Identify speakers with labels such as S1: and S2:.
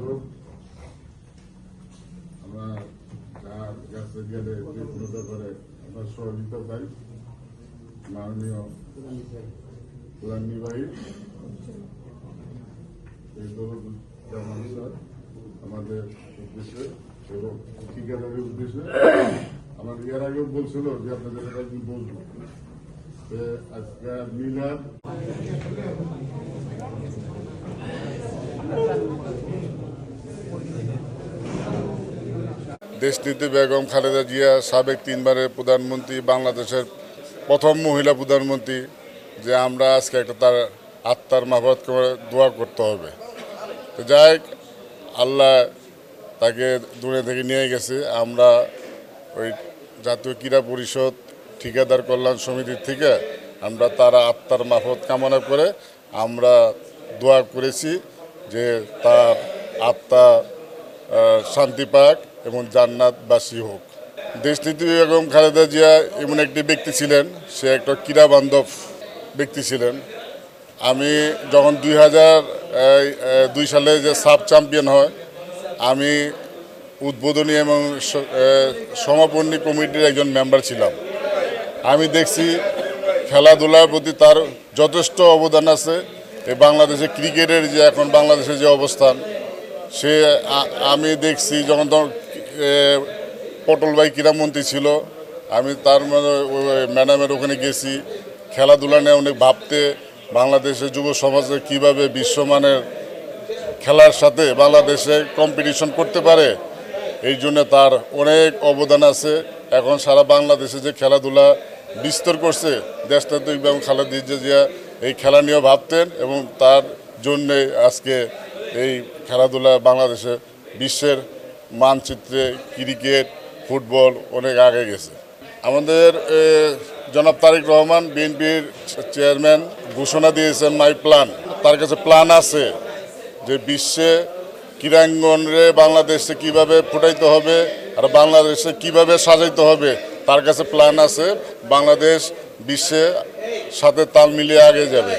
S1: হোক, আমরা যার কাছে গেলে যে কোনো ব্যাপারে আমরা সহযোগিতা পাই। মাননীয় প্রধান নির্বাহী এই দরুজ্জামান স্যার আমাদের উদ্দেশ্যে এবং ঠিকাদারের উদ্দেশ্যে আমার এর আগেও বলছিল যে আপনাদের একদিন বলবো আজকে মিলাদ দেশনেত্রী বেগম খালেদা জিয়া সাবেক 3 বারের প্রধানমন্ত্রী, বাংলাদেশের প্রথম মহিলা প্রধানমন্ত্রী, যে আমরা আজকে একটা তার আত্মার মাফরাত করে দোয়া করতে হবে। তো যাই হোক, আল্লাহ তাকে দুনিয়া থেকে নিয়ে গেছে। আমরা ওই জাতীয় ক্রীড়া পরিষদ ঠিকাদার কল্যাণ সমিতির থেকে আমরা তার আত্মার মাফরাত কামনা করে আমরা দোয়া করেছি যে তার আত্মা শান্তি পাক এবং জান্নাতবাসী হোক। দেশনেত্রী বেগম খালেদা জিয়া এমন একটি ব্যক্তি ছিলেন, সে একটা ক্রীড়া বান্ধব ব্যক্তি ছিলেন। আমি যখন 2002 সালে যে সাব চ্যাম্পিয়ন হয়, আমি উদ্বোধনী এবং সমাপনী কমিটির একজন মেম্বার ছিলাম। আমি দেখছি খেলাধুলার প্রতি তার যথেষ্ট অবদান আছে। এই বাংলাদেশের ক্রিকেটের যে এখন বাংলাদেশের যে অবস্থান, সে আমি দেখছি যখন তখন পটল ভাই ক্রীড়ামন্ত্রী ছিল, আমি তার ম্যাডামের ওখানে গেছি, খেলাধুলা নিয়ে অনেক ভাবতে, বাংলাদেশের যুব সমাজে কীভাবে বিশ্বমানের খেলার সাথে বাংলাদেশে কম্পিটিশন করতে পারে, এই জন্য তার অনেক অবদান আছে। এখন সারা বাংলাদেশে যে খেলাধুলা বিস্তার করছে, দেশনেত্রী বেগম খালেদা জিয়া এই খেলা নিয়েও ভাবতেন এবং তার জন্যে আজকে এই খেলাধুলা বাংলাদেশে বিশ্বের মানচিত্রে ক্রিকেট, ফুটবল অনেক আগে গেছে। আমাদের জনাব তারেক রহমান বিএনপির চেয়ারম্যান ঘোষণা দিয়েছেন মাই প্ল্যান। তার কাছে প্ল্যান আছে যে বিশ্বে ক্রীড়াঙ্গনে বাংলাদেশে কিভাবে ফুটাইতে হবে আর বাংলাদেশে কিভাবে সাজাইতে হবে, তার কাছে প্ল্যান আছে। বাংলাদেশ বিশ্বের সাথে তাল মিলিয়ে আগে যাবে।